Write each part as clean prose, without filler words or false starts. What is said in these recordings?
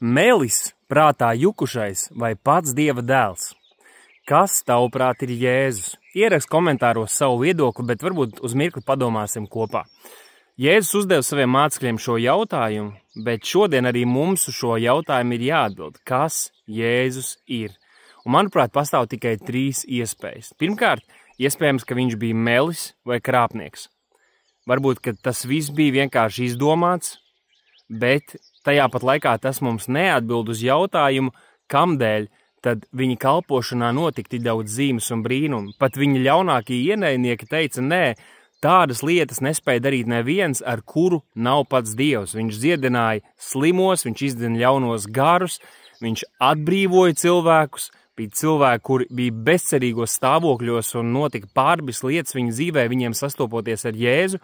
Melis, prātā jukušais vai pats Dieva dēls? Kas, tavuprāt, ir Jēzus? Ierakst komentāros savu viedokli, bet varbūt uz mirkli padomāsim kopā. Jēzus uzdeva saviem mācekļiem šo jautājumu, bet šodien arī mums uz šo jautājumu ir jāatbild. Kas Jēzus ir? Un, manuprāt, pastāv tikai 3 iespējas. Pirmkārt, iespējams, ka viņš bija melis vai krāpnieks. Varbūt, ka tas viss bija vienkārši izdomāts, bet tajā pat laikā tas mums neatbild uz jautājumu, kamdēļ tad viņa kalpošanā notika tik daudz zīmes un brīnumu. Pat viņa ļaunākie ienaidnieki teica, nē, tādas lietas nespēja darīt neviens, ar kuru nav pats Dievs. Viņš dziedināja slimos, viņš izdina ļaunos garus, viņš atbrīvoja cilvēkus, bija cilvēki, kuri bija bezcerīgos stāvokļos un notika pārbis lietas viņa dzīvē, viņiem sastopoties ar Jēzu.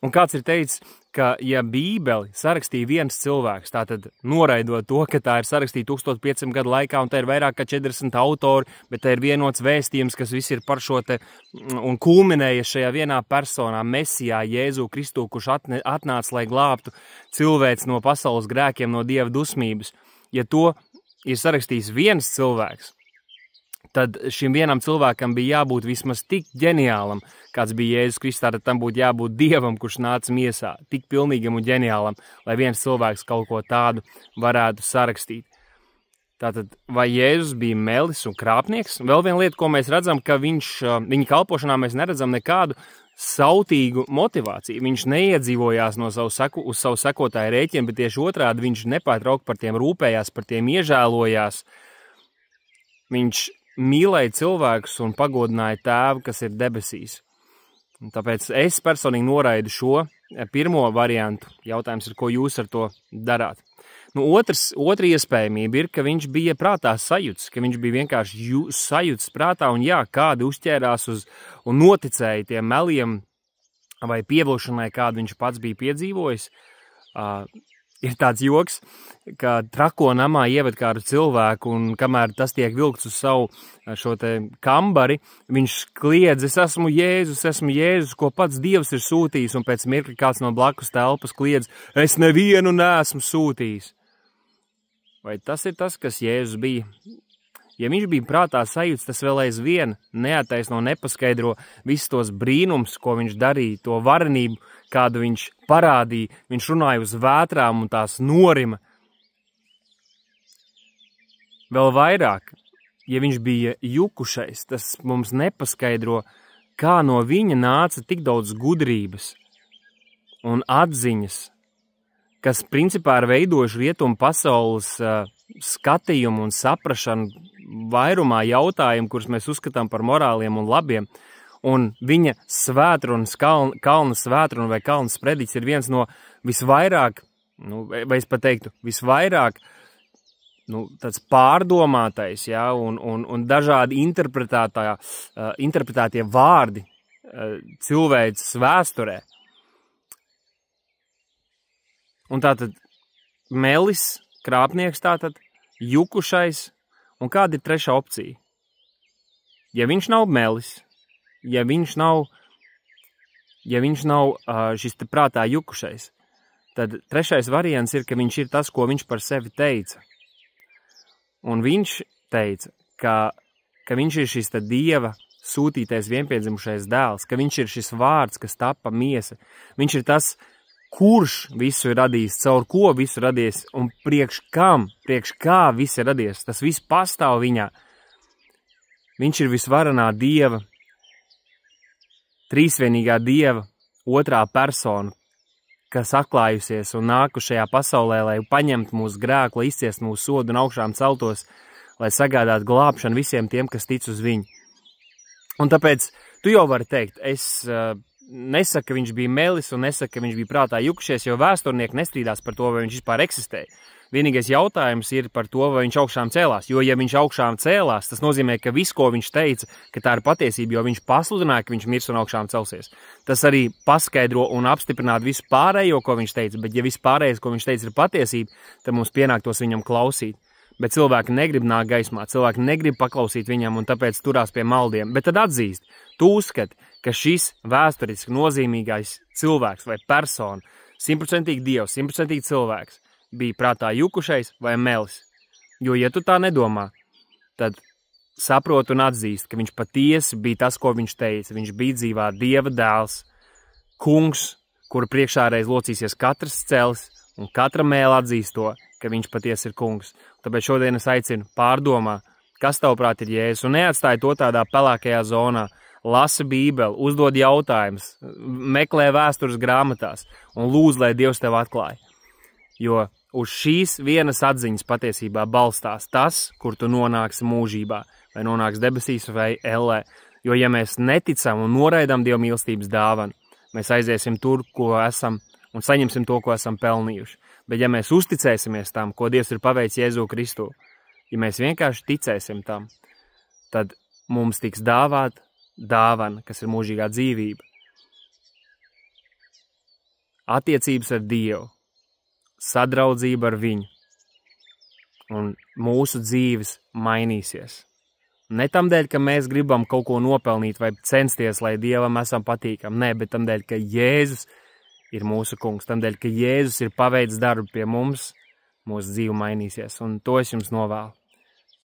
Un kāds ir teicis, ka ja Bībeli sarakstīja viens cilvēks, tātad noraidot to, ka tā ir sarakstīta 1500 gadu laikā un tā ir vairāk kā 40 autori, bet tā ir vienots vēstījums, kas viss ir par šo te un kulminēja šajā vienā personā, Mesijā, Jēzu Kristu, kurš atnāca, lai glābtu cilvēks no pasaules grēkiem, no Dieva dusmības. Ja to ir sarakstījis viens cilvēks, tad šim vienam cilvēkam bija jābūt vismaz tik ģeniālam, kāds bija Jēzus Kristus, tad tam būtu jābūt Dievam, kurš nāca miesā, tik pilnīgam un ģeniālam, lai viens cilvēks kaut ko tādu varētu sarakstīt. Tātad, vai Jēzus bija melis un krāpnieks? Vēl viena lieta, ko mēs redzam, ka viņa kalpošanā mēs neredzam nekādu sautīgu motivāciju. Viņš neiedzīvojās no uz savu sekotāju rēķinu, bet tieši otrādi viņš nepārtraukti par tiem rūpējās, par tiem iežēlojās. Viņš mīlēja cilvēkus un pagodināja Tēvu, kas ir debesīs. Un tāpēc es personīgi noraidu šo pirmo variantu. Jautājums ir, ko jūs ar to darāt. Otra iespējamība ir, ka viņš bija prātā sajūts, ka viņš bija vienkārši sajūts prātā un jā, kādi uzķērās un noticēja tiem meliem vai pievilšanai, kādu viņš pats bija piedzīvojis. Ir tāds joks, ka trako namā ieved kādu cilvēku un kamēr tas tiek vilkts uz savu šo te kambari, viņš kliedz, es esmu Jēzus, ko pats Dievs ir sūtījis, un pēc mirkļa kāds no blakus telpas kliedz, es nevienu neesmu sūtījis. Vai tas ir tas, kas Jēzus bija? Ja viņš bija prātā sajūts, tas vēl aizvien neattaisno, nepaskaidro visus tos brīnums, ko viņš darīja, to varenību, kādu viņš parādīja. Viņš runāja uz vētrām un tās norima. Vēl vairāk, ja viņš bija jukušais, tas mums nepaskaidro, kā no viņa nāca tik daudz gudrības un atziņas, kas principā ir veidojuši rietumu pasaules skatījumu un saprašanu vairumā jautājumu, kurus mēs uzskatām par morāliem un labiem. Un viņa svētrunas, kalna svētruna vai kalna sprediķis ir viens no visvairāk, vai es pat teiktu, visvairāk tāds pārdomātais, ja, un dažādi interpretētie vārdi cilvēces vēsturē. Un tātad melis, krāpnieks tātad, jukušais, un kāda ir trešā opcija? Ja viņš nav melis, ja viņš nav šis te prātā jukušais, tad trešais variants ir, ka viņš ir tas, ko viņš par sevi teica. Un viņš teica, ka viņš ir šis te Dieva sūtītais vienpiedzimušais dēls, ka viņš ir šis vārds, kas tapa miesa. Viņš ir tas, kurš visu ir radījis, caur ko visu radies un priekš kā viss ir radies. Tas viss pastāv viņā. Viņš ir visvarenā Dieva, trīsvienīgā Dieva otrā persona, kas atklājusies un nāku šajā pasaulē, lai paņemtu mūsu grēku, lai izciest mūsu sodu un augšām celtos, lai sagādātu glābšanu visiem tiem, kas tic uz viņu. Un tāpēc tu jau vari teikt, es nesaka, ka viņš bija melis un nesaka, ka viņš bija prātā jukušies, jo vēsturnieki nestrīdās par to, vai viņš vispār eksistēja. Vienīgais jautājums ir par to, vai viņš augšām cēlās, jo ja viņš augšām cēlās, tas nozīmē, ka viss, ko viņš teica, ka tā ir patiesība, jo viņš pasludināja, ka viņš mirs un augšām celsies. Tas arī paskaidro un apstiprinātu visu pārējo, ko viņš teica, bet ja viss pārējais, ko viņš teica, ir patiesība, tad mums pienāktos viņam klausīt. Bet cilvēki negrib nākt gaismā, cilvēki negrib paklausīt viņam un tāpēc turās pie maldiem. Bet tad atzīst, tu uzskati, ka šis vēsturiski nozīmīgais cilvēks vai persona, 100% Dievs, 100% cilvēks, bija prātā jukušais vai melis. Jo, ja tu tā nedomā, tad saprot un atzīst, ka viņš patiesi bija tas, ko viņš teica. Viņš bija dzīvā Dieva dēls, kungs, kura priekšā reiz locīsies katrs celis, un katra mēle atzīst to, ka viņš patiesi ir kungs. Tāpēc šodien es aicinu pārdomā, kas tavuprāt ir Jēzus, un neatstāj to tādā pelēkajā zonā. Lasi Bībeli, uzdod jautājumus, meklē vēstures grāmatās un lūdz, lai Dievs tev atklāj. Jo uz šīs vienas atziņas patiesībā balstās tas, kur tu nonāksi mūžībā, vai nonāks debesīs vai ellē. Jo ja mēs neticam un noraidām Dieva mīlestības dāvanu, mēs aiziesim tur, ko esam, un saņemsim to, ko esam pelnījuši. Bet ja mēs uzticēsimies tam, ko Dievs ir paveicis Jēzu Kristu, ja mēs vienkārši ticēsim tam, tad mums tiks dāvāt dāvana, kas ir mūžīgā dzīvība. Attiecības ar Dievu, sadraudzība ar viņu, un mūsu dzīves mainīsies. Ne tam dēļ, ka mēs gribam kaut ko nopelnīt vai censties, lai Dievam esam patīkam, nē, bet tam dēļ, ka Jēzus ir mūsu kungs, tam dēļ, ka Jēzus ir paveicis darbu pie mums, mūsu dzīve mainīsies, un to es jums novēlu.